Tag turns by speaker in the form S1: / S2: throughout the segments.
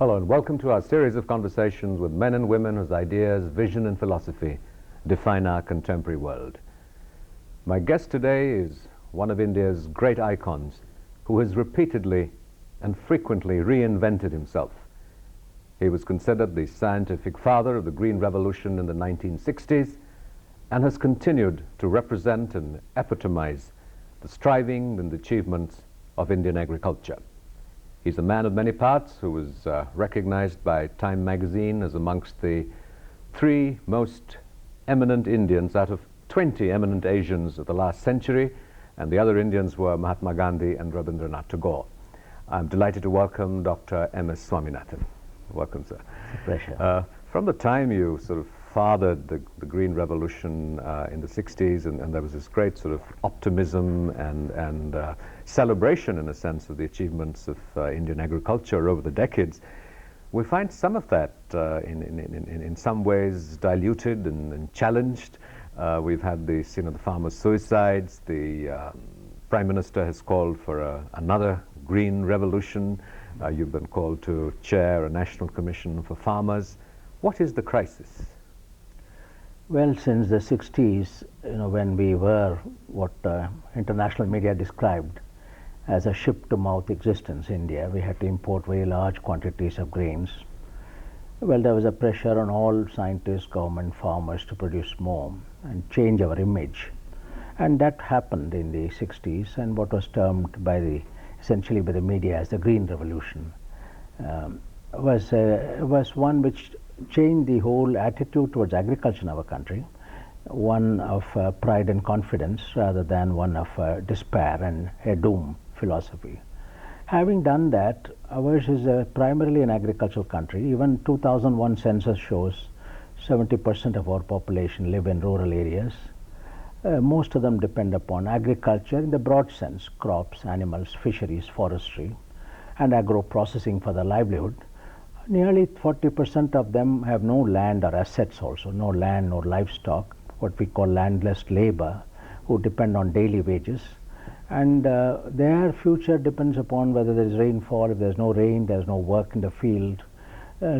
S1: Hello and welcome to our series of conversations with men and women whose ideas, vision and philosophy define our contemporary world. My guest today is one of India's great icons who has repeatedly and frequently reinvented himself. He was considered the scientific father of the Green Revolution in the 1960s and has continued to represent and epitomize the striving and achievements of Indian agriculture. He's a man of many parts who was recognized by Time magazine as amongst the 3 most eminent Indians out of 20 eminent Asians of the last century, and the other Indians were Mahatma Gandhi and Rabindranath Tagore. I'm delighted to welcome Dr. M.S. Swaminathan. Welcome, sir.
S2: It's a pleasure.
S1: From the time you sort of fathered the Green Revolution in the 60s, and there was this great sort of optimism and celebration, in a sense, of the achievements of Indian agriculture over the decades, we find some of that in some ways diluted and challenged. We've had this, the farmers' suicides. The Prime Minister has called for another Green Revolution. You've been called to chair a National Commission for Farmers. What is the crisis?
S2: Well, since the 60s, when we were what international media described as a ship-to-mouth existence, India, we had to import very large quantities of grains. Well, there was a pressure on all scientists, government, farmers to produce more and change our image. And that happened in the 60s, and what was termed essentially by the media as the Green Revolution was one which changed the whole attitude towards agriculture in our country, one of pride and confidence rather than one of despair and a doom philosophy. Having done that, ours is primarily an agricultural country. Even 2001 census shows 70% of our population live in rural areas. Most of them depend upon agriculture in the broad sense, crops, animals, fisheries, forestry, and agro-processing for their livelihood. Nearly 40% of them have no land or assets also, no land nor livestock, what we call landless labor, who depend on daily wages. And their future depends upon whether there is rainfall. If there is no rain, there is no work in the field.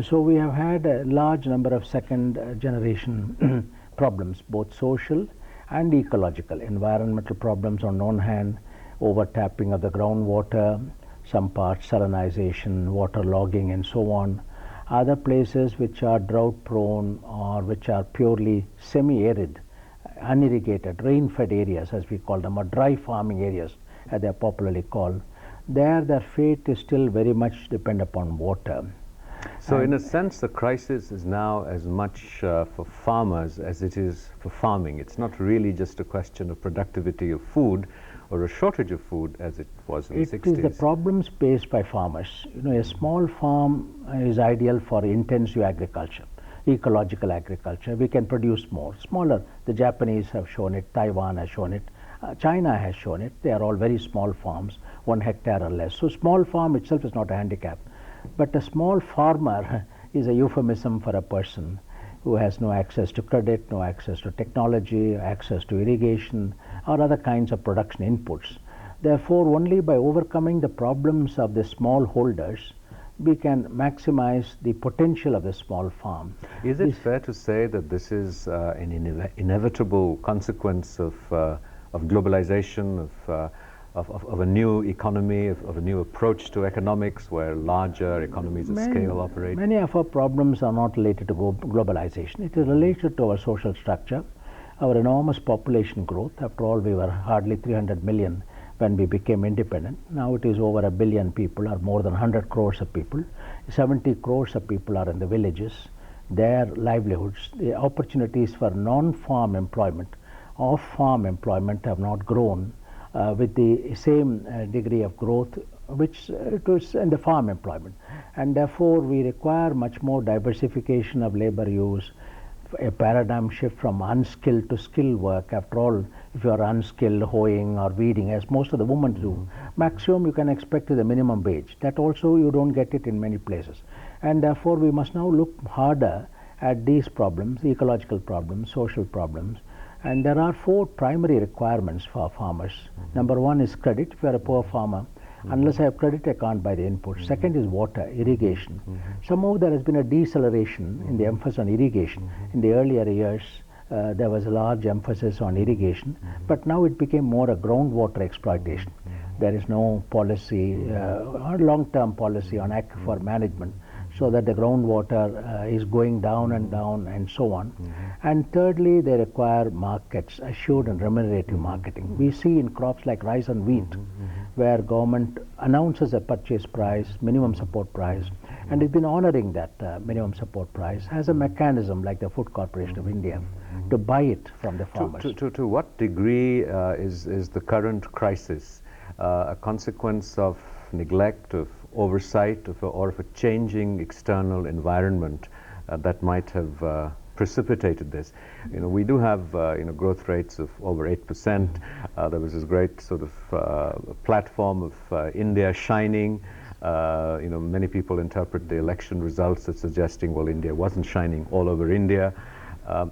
S2: So we have had a large number of second generation problems, both social and ecological. Environmental problems on one hand, overtapping of the groundwater, some parts salinization, water logging and so on. Other places which are drought prone or which are purely semi-arid, unirrigated, rain-fed areas as we call them, or dry farming areas as they are popularly called, their fate is still very much depend upon water.
S1: So in a sense, the crisis is now as much for farmers as it is for farming. It's not really just a question of productivity of food or a shortage of food as it was in the 60s.
S2: It is the problems faced by farmers. A small farm is ideal for intensive agriculture, ecological agriculture. We can produce more. Smaller, the Japanese have shown it, Taiwan has shown it, China has shown it. They are all very small farms, 1 hectare or less. So small farm itself is not a handicap. But a small farmer is a euphemism for a person who has no access to credit, no access to technology, access to irrigation or other kinds of production inputs. Therefore, only by overcoming the problems of the small holders, we can maximize the potential of the small farm.
S1: Is it fair to say that this is an inevitable consequence of globalization, of a new economy, of a new approach to economics where larger economies of scale operate?
S2: Many of our problems are not related to globalization. It is related to our social structure, our enormous population growth. After all, we were hardly 300 million when we became independent. Now it is over 1 billion people, or more than 100 crores of people. 70 crores of people are in the villages. Their livelihoods, the opportunities for non-farm employment, off-farm employment have not grown with the same degree of growth which it was in the farm employment, and therefore we require much more diversification of labor use, a paradigm shift from unskilled to skilled work. After all, if you are unskilled hoeing or weeding, as most of the women do, maximum you can expect is the minimum wage. That also you don't get it in many places, and therefore we must now look harder at these problems, ecological problems, social problems. And there are 4 primary requirements for farmers. Number 1 is credit. If you are a poor farmer, Unless I have credit, I can't buy the input. Second is water, irrigation. Somehow there has been a deceleration in the emphasis on irrigation. In the earlier years, there was a large emphasis on irrigation, but now it became more a groundwater exploitation. There is no policy, long-term policy on aquifer management, so that the groundwater is going down and so on. And thirdly, they require markets, assured and remunerative marketing. We see in crops like rice and wheat, where government announces a purchase price, minimum support price, and it's been honoring that minimum support price as a mechanism like the Food Corporation of India to buy it from the farmers.
S1: To what degree is the current crisis a consequence of neglect, of oversight, or of a changing external environment that might have precipitated this? We do have growth rates of over 8%. There was this great sort of platform of India shining. Many people interpret the election results as suggesting, well, India wasn't shining all over India.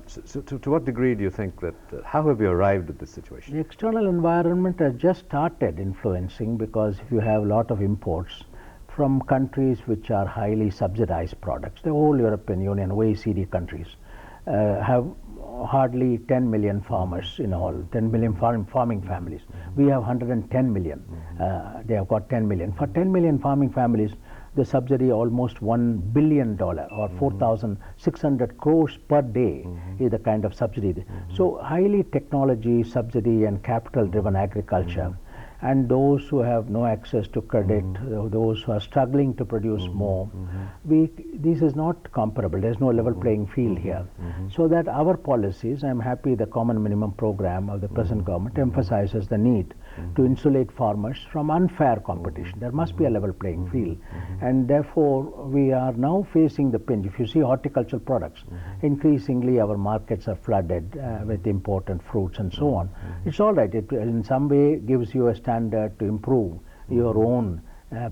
S1: So to what degree do you think that, how have you arrived at this situation?
S2: The external environment has just started influencing, because if you have a lot of imports from countries which are highly subsidized products, the whole European Union, OECD countries have hardly 10 million farmers in all, 10 million farming families. We have 110 million. They have got 10 million. For 10 million farming families, the subsidy almost $1 billion or 4,600 crores per day is the kind of subsidy. So highly technology, subsidy and capital driven agriculture, and those who have no access to credit, those who are struggling to produce more, this is not comparable. There's no level playing field here. So that our policies, I'm happy the common minimum program of the present government emphasizes the need to insulate farmers from unfair competition. There must be a level playing field, and therefore we are now facing the pinch. If you see horticultural products, increasingly our markets are flooded with important fruits and so on. It's all right. It in some way gives you a standard to improve your own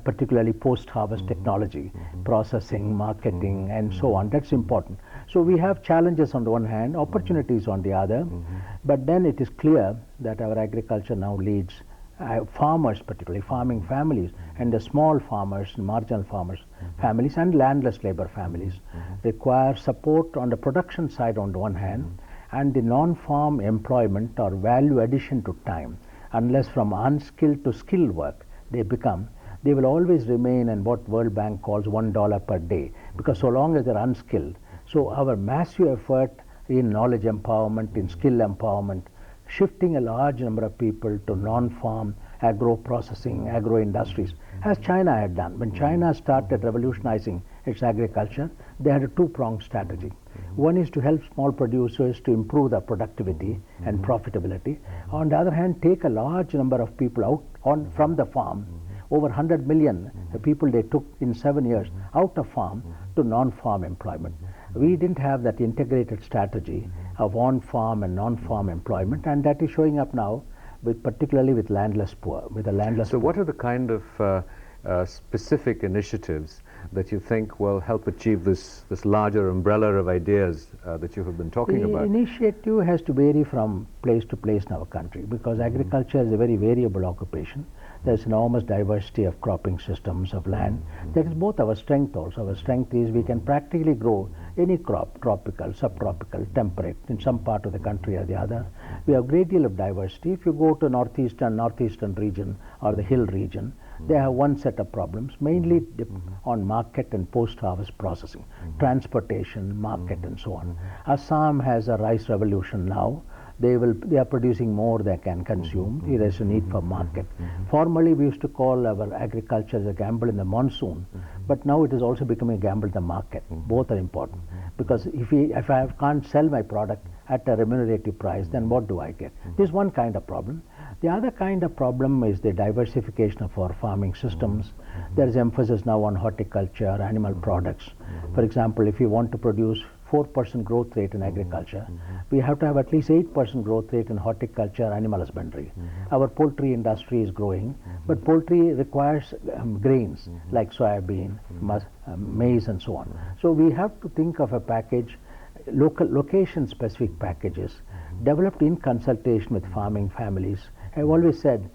S2: particularly post-harvest technology, processing, marketing and so on. That's important. So we have challenges on the one hand, opportunities on the other, but then it is clear that our agriculture now leads farmers, particularly farming families, and the small farmers, marginal farmers, families and landless labor families require support on the production side on the one hand, and the non-farm employment or value addition to time. Unless from unskilled to skilled work they will always remain in what World Bank calls $1 per day, because so long as they're unskilled. So our massive effort in knowledge empowerment, in skill empowerment, shifting a large number of people to non-farm agro-processing, agro-industries, as China had done. When China started revolutionizing its agriculture, they had a two-pronged strategy. One is to help small producers to improve their productivity and profitability. On the other hand, take a large number of people out from the farm. Over 100 million people they took in 7 years out of farm to non-farm employment. We didn't have that integrated strategy of on-farm and non-farm employment, and that is showing up now, particularly with landless poor.
S1: So what are the kind of specific initiatives that you think will help achieve this larger umbrella of ideas that you have been talking about?
S2: The initiative has to vary from place to place in our country, because agriculture is a very variable occupation. There's enormous diversity of cropping systems of land. That is both our strength also. Our strength is we can practically grow any crop, tropical, subtropical, temperate, in some part of the country or the other. We have a great deal of diversity. If you go to northeastern region or the hill region, they have one set of problems, mainly on market and post-harvest processing, transportation, market and so on. Assam has a rice revolution now. They are producing more than they can consume. There is a need for market. Formerly we used to call our agriculture as a gamble in the monsoon, but now it is also becoming a gamble in the market. Both are important, because if I can't sell my product at a remunerative price, then what do I get? This is one kind of problem. The other kind of problem is the diversification of our farming systems. There is emphasis now on horticulture, animal products. For example, if you want to produce 4% growth rate in agriculture, we have to have at least 8% growth rate in horticulture, animal husbandry. Our poultry industry is growing, but poultry requires grains like soybean, maize and so on. So we have to think of a package, location-specific packages, developed in consultation with farming families. I've always said,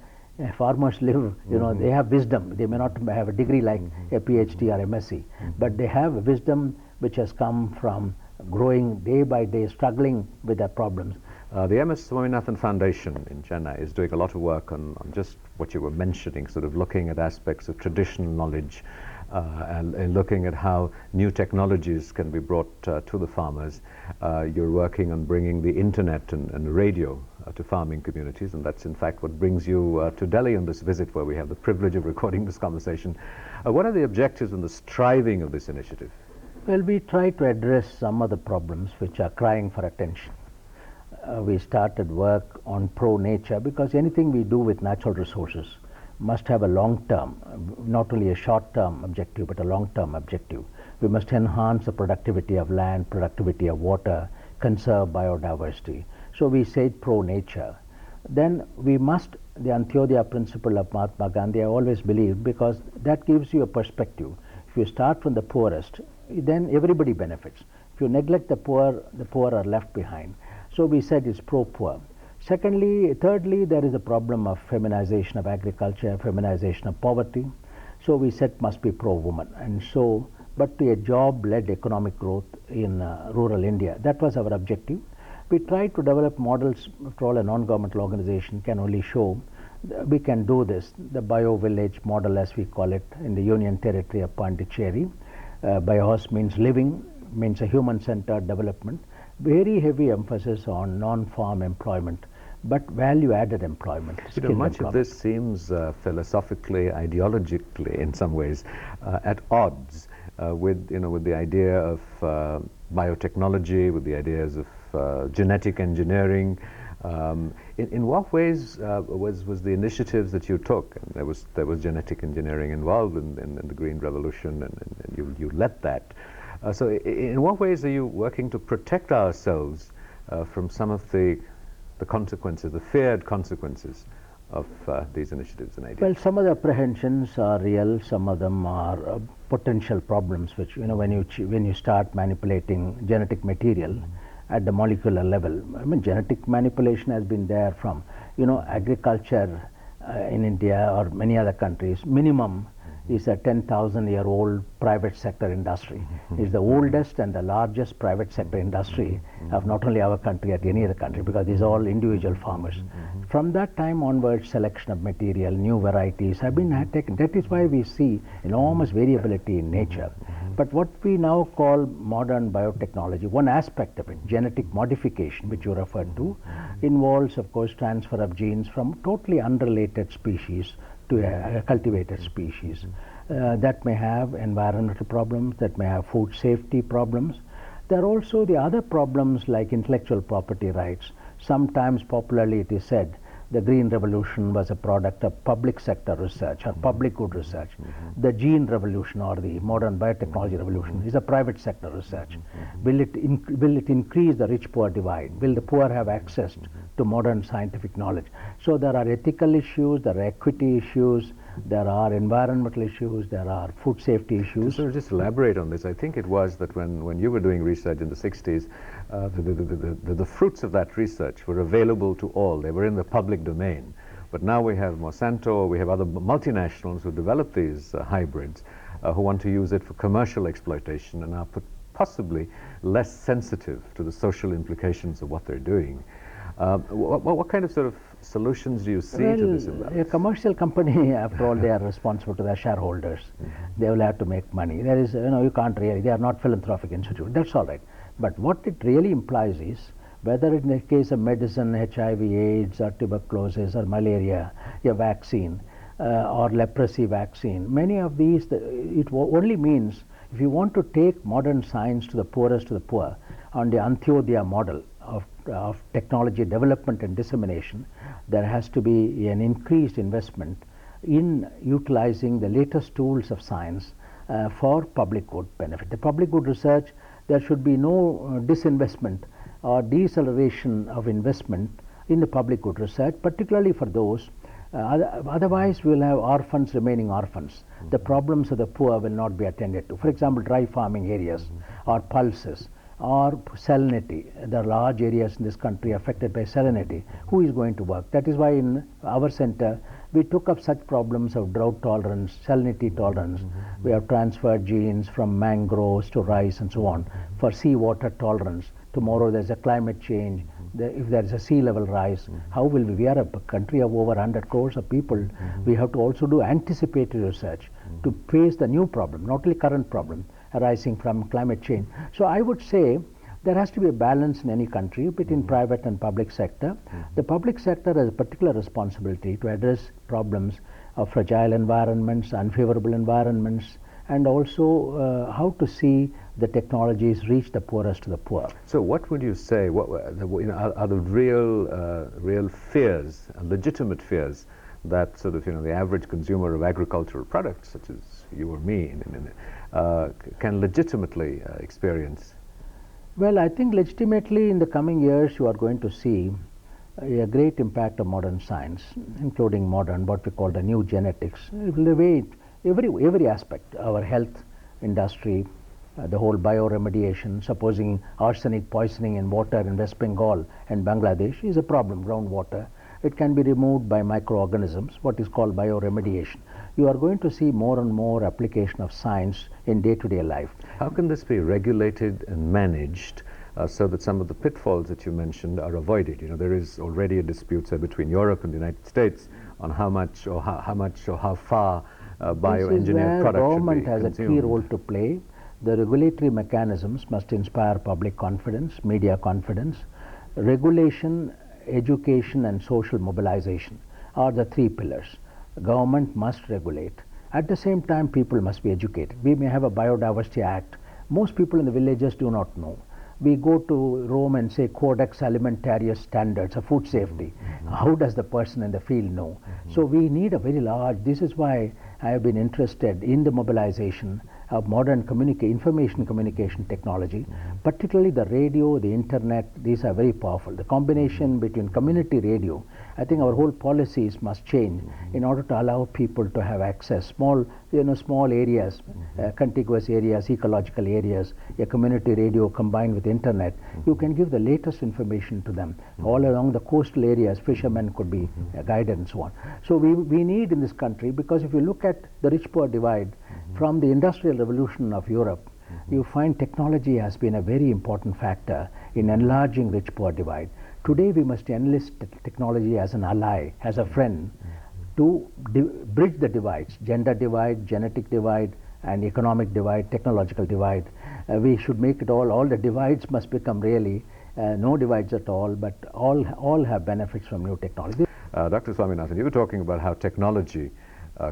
S2: Farmers live, they have wisdom. They may not have a degree like a PhD or MSc, but they have wisdom which has come from growing day by day, struggling with their problems.
S1: The MS Swaminathan Foundation in Chennai is doing a lot of work on just what you were mentioning, sort of looking at aspects of traditional knowledge and looking at how new technologies can be brought to the farmers. You're working on bringing the internet and radio to farming communities, and that's in fact what brings you to Delhi on this visit, where we have the privilege of recording this conversation. What are the objectives and the striving of this initiative?
S2: Well, we try to address some of the problems which are crying for attention. We started work on pro-nature because anything we do with natural resources must have a long-term, not only a short-term objective, but a long-term objective. We must enhance the productivity of land, productivity of water, conserve biodiversity. So we said pro-nature. Then we must, the Antyodaya principle of Mahatma Gandhi, I always believed, because that gives you a perspective. If you start from the poorest, then everybody benefits. If you neglect the poor are left behind. So we said it's pro-poor. Thirdly, there is a problem of feminization of agriculture, feminization of poverty. So we said must be pro-woman. And so, but to a job-led economic growth in rural India. That was our objective. We tried to develop models. After all, a non-governmental organization can only show we can do this. The bio-village model, as we call it, in the Union Territory of Pondicherry. Bios means living, means a human-centered development. Very heavy emphasis on non-farm employment, but value-added employment.
S1: Much of this seems philosophically, ideologically, in some ways, at odds with the idea of biotechnology, with the ideas of genetic engineering. In what ways was the initiatives that you took? And there was genetic engineering involved in the Green Revolution, and you led that. So in what ways are you working to protect ourselves from some of the consequences, the feared consequences of these initiatives and ideas?
S2: Well, some of the apprehensions are real, some of them are potential problems, which, when you start manipulating genetic material at the molecular level. I mean, genetic manipulation has been there from, agriculture in India or many other countries. Minimum is a 10,000-year-old private sector industry. It's the oldest and the largest private sector industry of not only our country, but any other country, because these are all individual farmers. From that time onwards, selection of material, new varieties have been taken. That is why we see enormous variability in nature. But what we now call modern biotechnology, one aspect of it, genetic modification, which you referred to, involves, of course, transfer of genes from totally unrelated species to a cultivated species. That may have environmental problems, that may have food safety problems. There are also the other problems like intellectual property rights. Sometimes popularly it is said the Green Revolution was a product of public sector research or public good research. The gene revolution or the modern biotechnology revolution is a private sector research. Will it increase the rich-poor divide? Will the poor have access to modern scientific knowledge? So there are ethical issues, there are equity issues, there are environmental issues, there are food safety issues.
S1: So just elaborate on this. I think it was that when you were doing research in the 60s, the fruits of that research were available to all. They were in the public domain. But now we have Monsanto, we have other multinationals who develop these hybrids who want to use it for commercial exploitation and are possibly less sensitive to the social implications of what they're doing. What kind of sort of solutions do you see to this imbalance?
S2: A commercial company, after all, they are responsible to their shareholders. They will have to make money. There is, you can't really, they are not philanthropic institute. That's all right. But what it really implies is, whether in the case of medicine, HIV, AIDS, or tuberculosis, or malaria, a vaccine, or leprosy vaccine, many of these, it only means if you want to take modern science to the poorest of the poor on the Antyodaya model of technology development and dissemination, there has to be an increased investment in utilizing the latest tools of science for public good benefit. The public good research, there should be no disinvestment or deceleration of investment in the public good research, particularly for those. Otherwise, we will have orphans remaining orphans. The problems of the poor will not be attended to. For example, dry farming areas or pulses. or salinity. There are large areas in this country affected by salinity. Who is going to work? That is why in our center we took up such problems of drought tolerance, salinity tolerance. We have transferred genes from mangroves to rice and so on for seawater tolerance. Tomorrow there's a climate change. If there is a sea level rise, how will we? We are a country of over 100 crores of people. We have to also do anticipatory research to face the new problem, not only current problem arising from climate change. So I would say there has to be a balance in any country between private and public sector. The public sector has a particular responsibility to address problems of fragile environments, unfavorable environments, and also how to see the technologies reach the poorest of the poor.
S1: So what would you say, what are the real fears, legitimate fears, that sort of, the average consumer of agricultural products, such as you or me, can legitimately experience?
S2: Well, I think legitimately in the coming years you are going to see a great impact of modern science, including modern, what we call the new genetics. The way every aspect, our health industry, the whole bioremediation, supposing arsenic poisoning in water in West Bengal and Bangladesh is a problem, groundwater. It can be removed by microorganisms, what is called bioremediation. You are going to see more and more application of science in day-to-day life.
S1: How can this be regulated and managed so that some of the pitfalls that you mentioned are avoided? There is already a dispute, say, between Europe and the United States on how much or how far bioengineered product
S2: government has
S1: consumed.
S2: a key role to play. The regulatory mechanisms must inspire public confidence, media confidence. Regulation, education and social mobilization are the three pillars. Government must regulate. At the same time, people must be educated. We may have a Biodiversity Act. Most people in the villages do not know. We go to Rome and say Codex Alimentarius standards of food safety. How does the person in the field know? So we need a very large, this is why I have been interested in the mobilization of modern information communication technology, particularly the radio, the internet. These are very powerful. The combination between community radio, I think our whole policies must change in order to allow people to have access, small areas, contiguous areas, ecological areas, a community radio combined with internet. You can give the latest information to them. All along the coastal areas, fishermen could be guided and so on. So we need in this country, because if you look at the rich-poor divide from the Industrial Revolution of Europe, you find technology has been a very important factor in enlarging rich-poor divide. Today we must enlist technology as an ally, as a friend, to bridge the divides, gender divide, genetic divide, and economic divide, technological divide. We should make it all the divides must become really no divides at all, but all have benefits from new technology.
S1: Dr. Swaminathan, you were talking about how technology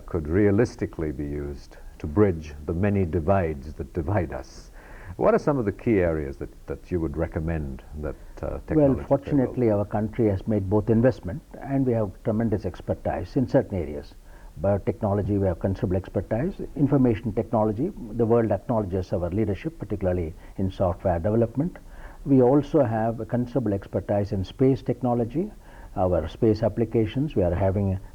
S1: could realistically be used to bridge the many divides that divide us. What are some of the key areas that you would recommend that technology?
S2: Well, fortunately our country has made both investment and we have tremendous expertise in certain areas. Biotechnology, we have considerable expertise. Information technology, the world acknowledges our leadership, particularly in software development. We also have a considerable expertise in space technology, our space applications. We are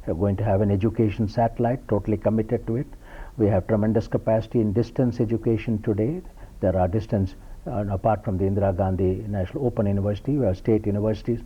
S2: going to have an education satellite, totally committed to it. We have tremendous capacity in distance education today. There are distance, apart from the Indira Gandhi National Open University, we have state universities,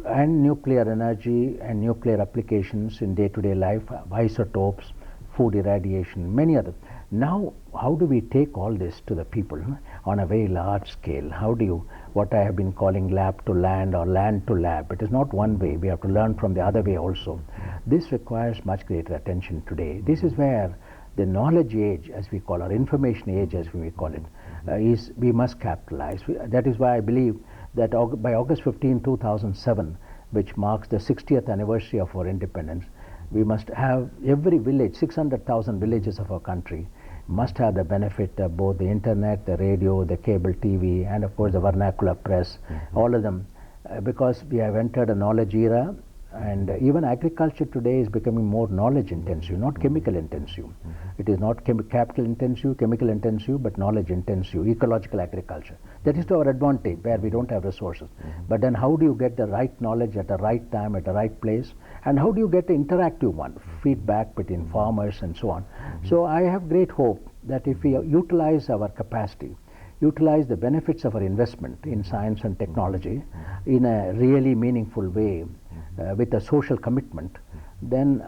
S2: and nuclear energy and nuclear applications in day-to-day life, isotopes, food irradiation, many other. Now, how do we take all this to the people on a very large scale? How do you, what I have been calling lab to land or land to lab, it is not one way, we have to learn from the other way also. This requires much greater attention today. This is where the knowledge age, as we call, or information age as we call it, we must capitalize. That is why I believe that by August 15, 2007, which marks the 60th anniversary of our independence, we must have every village, 600,000 villages of our country, must have the benefit of both the internet, the radio, the cable TV, and of course the vernacular press, all of them, because we have entered a knowledge era. And even agriculture today is becoming more knowledge intensive, not chemical intensive. It is not capital intensive, chemical intensive, but knowledge intensive, ecological agriculture. That is to our advantage where we don't have resources. But then how do you get the right knowledge at the right time, at the right place? And how do you get the interactive one, feedback between farmers and so on? So I have great hope that if we utilize our capacity utilize the benefits of our investment in science and technology in a really meaningful way with a social commitment, then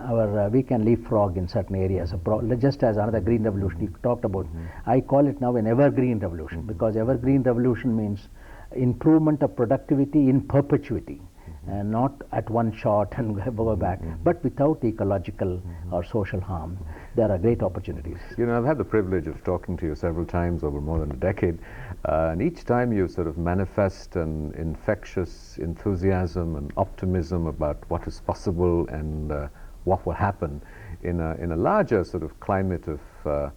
S2: we can leapfrog in certain areas. Just as another green revolution you talked about, I call it now an evergreen revolution, because evergreen revolution means improvement of productivity in perpetuity, and not at one shot and go back, but without ecological or social harm. There are great opportunities.
S1: You know, I've had the privilege of talking to you several times over more than a decade, and each time you sort of manifest an infectious enthusiasm and optimism about what is possible and what will happen in a larger sort of climate of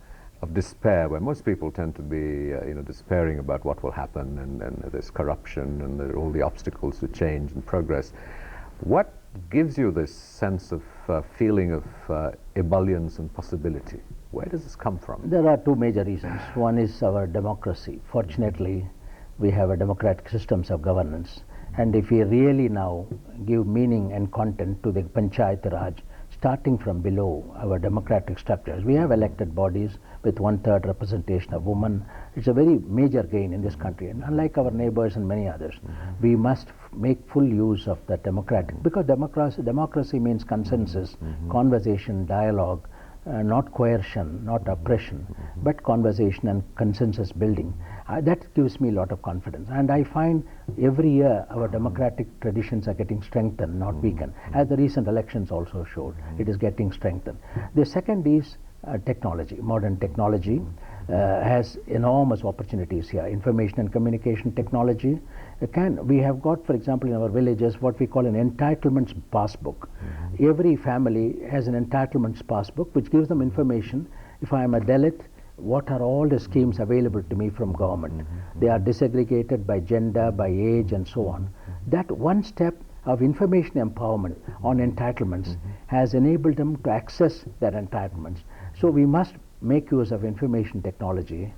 S1: despair, where most people tend to be despairing about what will happen, and there's corruption and there are all the obstacles to change and progress. What gives you this sense of feeling of ebullience and possibility? Where does this come from?
S2: There are two major reasons. One is our democracy. Fortunately, we have a democratic systems of governance, and if we really now give meaning and content to the Panchayat Raj, starting from below our democratic structures, we have elected bodies with 1/3 representation of women. It's a very major gain in this country, and unlike our neighbors and many others, we must make full use of the democratic, because democracy means consensus, conversation, dialogue, not coercion, not oppression, but conversation and consensus building. That gives me a lot of confidence, and I find every year our democratic traditions are getting strengthened, not weakened, as the recent elections also showed. It is getting strengthened. The second is technology. Modern technology has enormous opportunities here. Information and communication technology we have got, for example, in our villages what we call an entitlements passbook. Every family has an entitlements passbook which gives them information. If I am a Dalit, what are all the schemes available to me from government? They are disaggregated by gender, by age, and so on. That one step of information empowerment on entitlements has enabled them to access their entitlements. So we must make use of information technology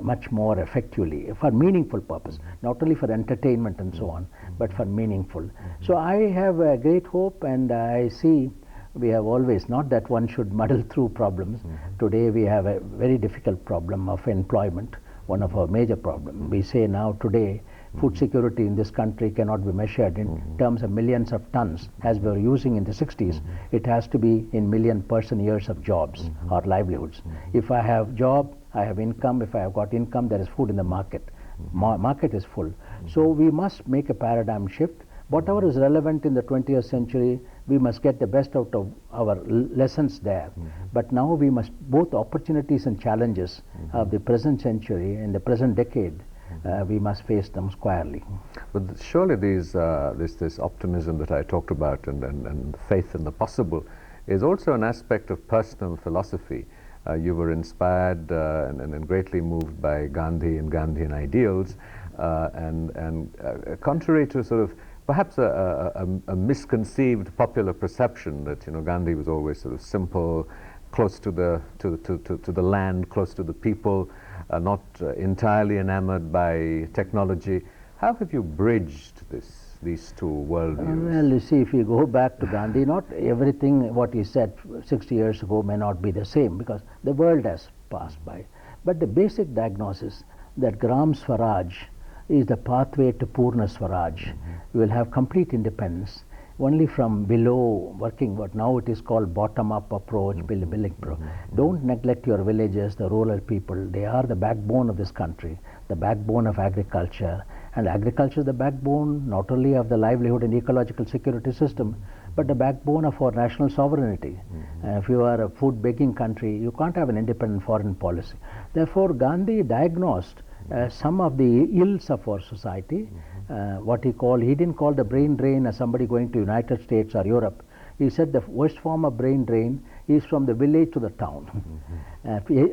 S2: much more effectively for meaningful purpose, not only for entertainment and so on, but for meaningful. So I have a great hope, and I see we have always, not that one should muddle through problems. Today we have a very difficult problem of employment, one of our major problems. We say now today food security in this country cannot be measured in terms of millions of tons as we were using in the 60s. It has to be in million person years of jobs or livelihoods. If I have job, I have income. If I have got income, there is food in the market. Market is full. So we must make a paradigm shift. Whatever is relevant in the 20th century, we must get the best out of our lessons there. But now we must, both opportunities and challenges of the present century and the present decade, we must face them squarely.
S1: But surely this optimism that I talked about and faith in the possible is also an aspect of personal philosophy. You were inspired and greatly moved by Gandhi and Gandhian ideals, and contrary to sort of perhaps a misconceived popular perception that Gandhi was always sort of simple, close to the land, close to the people, not entirely enamored by technology. How have you bridged these two worldviews?
S2: Well, you see, if you go back to Gandhi, not everything what he said 60 years ago may not be the same, because the world has passed by. But the basic diagnosis that Gram Swaraj is the pathway to Purna Swaraj. We will have complete independence only from below, working what now it is called bottom-up approach, building. Don't neglect your villages, the rural people. They are the backbone of this country, the backbone of agriculture. And agriculture is the backbone not only of the livelihood and ecological security system, but the backbone of our national sovereignty. If you are a food begging country, you can't have an independent foreign policy. Therefore, Gandhi diagnosed some of the ills of our society. What he didn't call the brain drain as somebody going to United States or Europe. He said the worst form of brain drain is from the village to the town.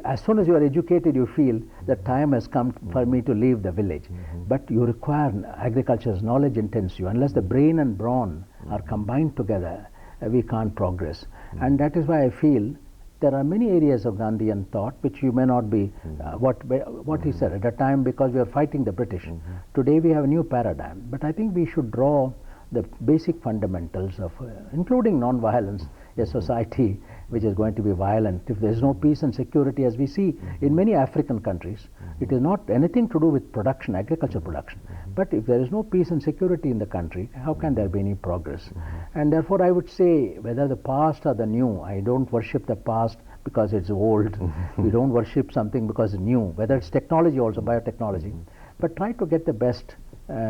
S2: As soon as you are educated, you feel the time has come for me to leave the village. But you require agriculture's knowledge intensive. Unless the brain and brawn are combined together, we can't progress. And that is why I feel there are many areas of Gandhian thought which you may not be what he said at a time, because we are fighting the British. Today we have a new paradigm, but I think we should draw the basic fundamentals of, including non-violence, a society which is going to be violent. If there is no peace and security, as we see in many African countries, it is not anything to do with production, agricultural production. But if there is no peace and security in the country, how can there be any progress? And therefore I would say, whether the past or the new, I don't worship the past because it's old. We don't worship something because it's new, whether it's technology also, biotechnology. But try to get the best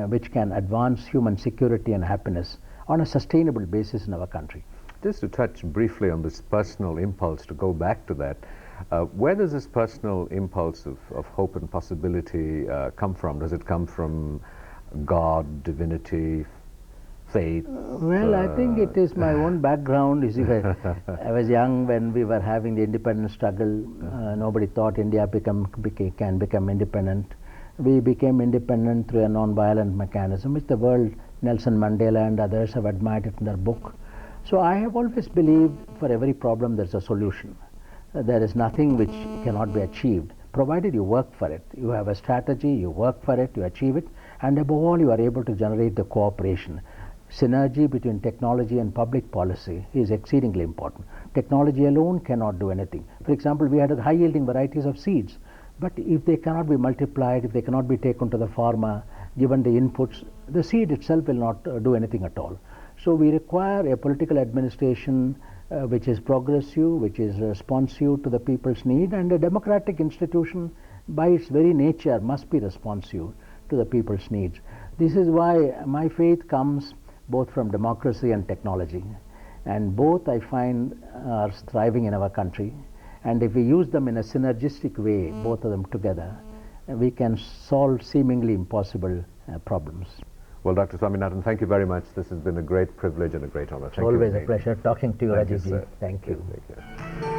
S2: which can advance human security and happiness on a sustainable basis in our country.
S1: Just to touch briefly on this personal impulse, to go back to that, where does this personal impulse of hope and possibility come from? Does it come from God, divinity, faith?
S2: Well, I think it is my own background. You see, I was young when we were having the independence struggle. Nobody thought India can become independent. We became independent through a non-violent mechanism, which the world, Nelson Mandela and others, have admired it in their book. So I have always believed for every problem there's a solution. There is nothing which cannot be achieved, provided you work for it. You have a strategy, you work for it, you achieve it, and above all you are able to generate the cooperation. Synergy between technology and public policy is exceedingly important. Technology alone cannot do anything. For example, we had high-yielding varieties of seeds, but if they cannot be multiplied, if they cannot be taken to the farmer, given the inputs, the seed itself will not do anything at all. So we require a political administration which is progressive, which is responsive to the people's need, and a democratic institution by its very nature must be responsive to the people's needs. This is why my faith comes both from democracy and technology, and both I find are thriving in our country, and if we use them in a synergistic way, both of them together, we can solve seemingly impossible problems.
S1: Well, Dr. Swaminathan, thank you very much. This has been a great privilege and a great honor. Thank you.
S2: Always a pleasure talking to you, Rajiv.
S1: Sir.
S2: Thank you.
S1: Thank you.